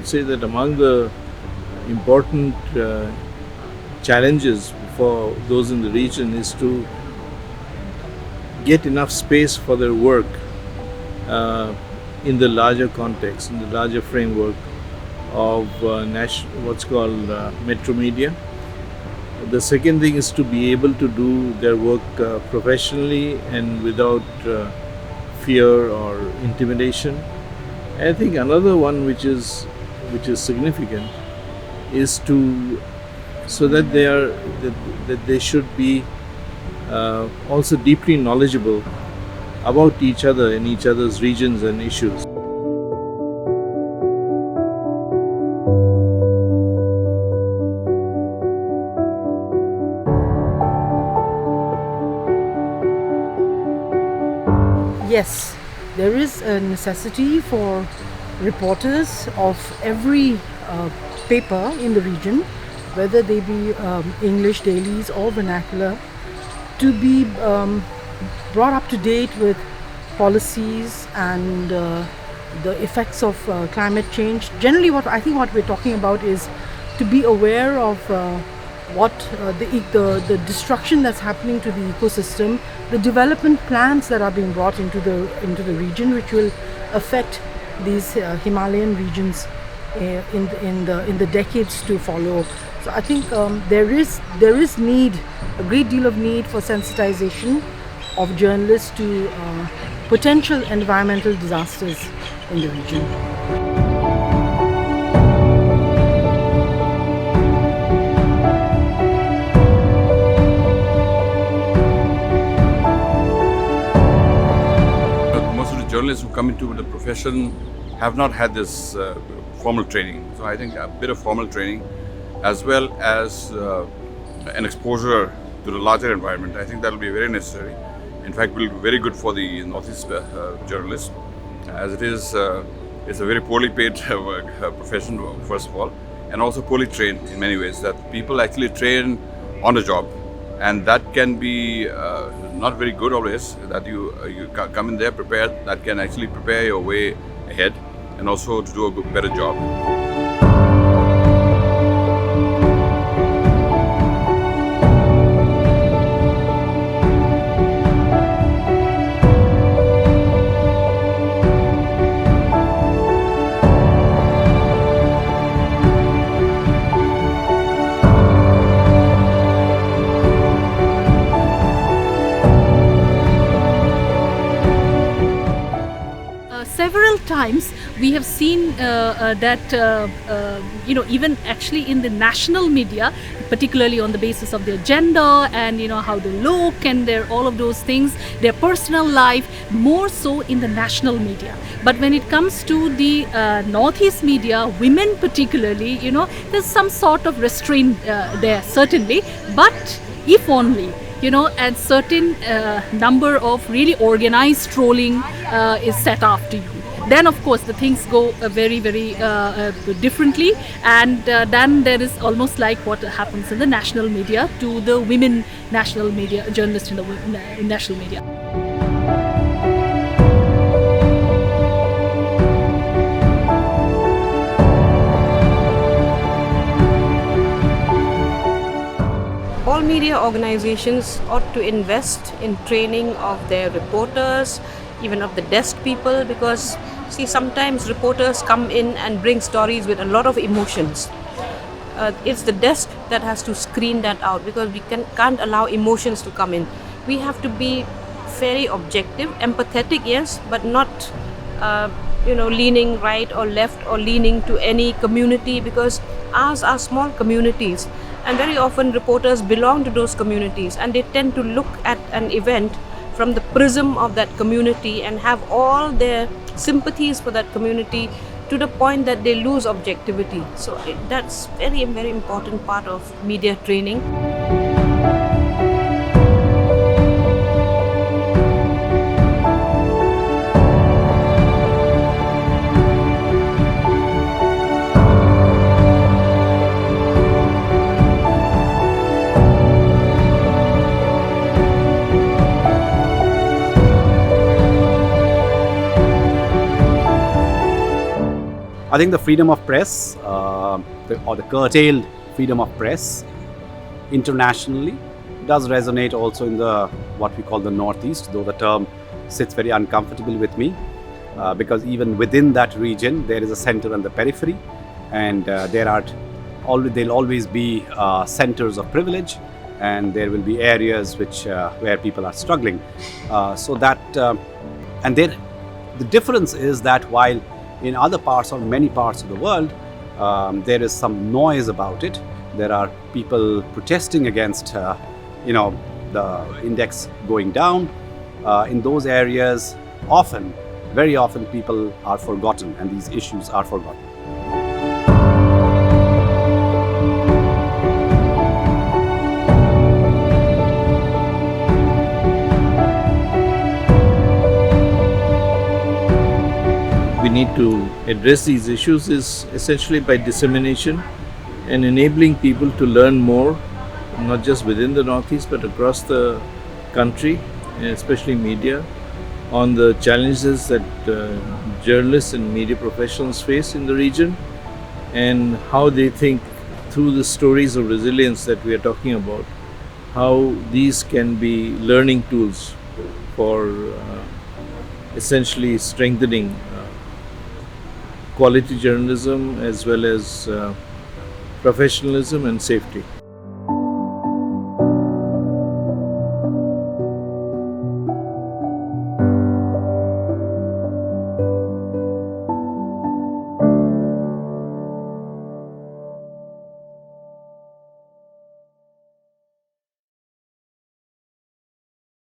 would say that among the important challenges for those in the region is to get enough space for their work in the larger context, in the larger framework of what's called metro media. The second thing is to be able to do their work professionally and without fear or intimidation. And I think another one which is significant is to so that they should be also deeply knowledgeable about each other and each other's regions and issues. Yes, there is a necessity for reporters of every paper in the region, whether they be English dailies or vernacular, to be brought up to date with policies and the effects of climate change. Generally, what we're talking about is to be aware of the destruction that's happening to the ecosystem, the development plans that are being brought into the region, which will affect these Himalayan regions in the decades to follow. So I think there is need, a great deal of need for sensitization of journalists to potential environmental disasters in the region. Journalists who come into the profession have not had this formal training. So I think a bit of formal training as well as an exposure to the larger environment, I think that will be very necessary. In fact, will be very good for the Northeast journalists, as it is it's a very poorly paid profession, first of all, and also poorly trained in many ways, that people actually train on the job, and that can be not very good always, that you come in there prepared. That can actually prepare your way ahead and also to do a better job. Several times we have seen that even actually in the national media, particularly on the basis of their gender and how they look and all of those things, their personal life, more so in the national media. But when it comes to the Northeast media, women particularly, there's some sort of restraint there, certainly, but if only and certain number of really organized trolling is set after you. Then of course the things go very, very differently, and then there is almost like what happens in the national media to the women national media journalists in the national media. All media organizations ought to invest in training of their reporters, even of the desk people, because sometimes reporters come in and bring stories with a lot of emotions. It's the desk that has to screen that out, because we can't allow emotions to come in. We have to be very objective, empathetic, yes, but not leaning right or left or leaning to any community, because ours are small communities. And very often reporters belong to those communities, and they tend to look at an event from the prism of that community and have all their sympathies for that community to the point that they lose objectivity. So that's very, very important part of media training. I think the freedom of press, or the curtailed freedom of press internationally, does resonate also in the what we call the Northeast, though the term sits very uncomfortably with me, because even within that region there is a center and the periphery, and there'll always be centers of privilege, and there will be areas where people are struggling. The difference is that while in other parts or many parts of the world there is some noise about it, there are people protesting against the index going down. In those areas, very often people are forgotten, and these issues are forgotten. We need to address these issues is essentially by dissemination and enabling people to learn more, not just within the Northeast but across the country, especially media, on the challenges that journalists and media professionals face in the region, and how they think through the stories of resilience that we are talking about, how these can be learning tools for essentially strengthening quality journalism as well as professionalism and safety.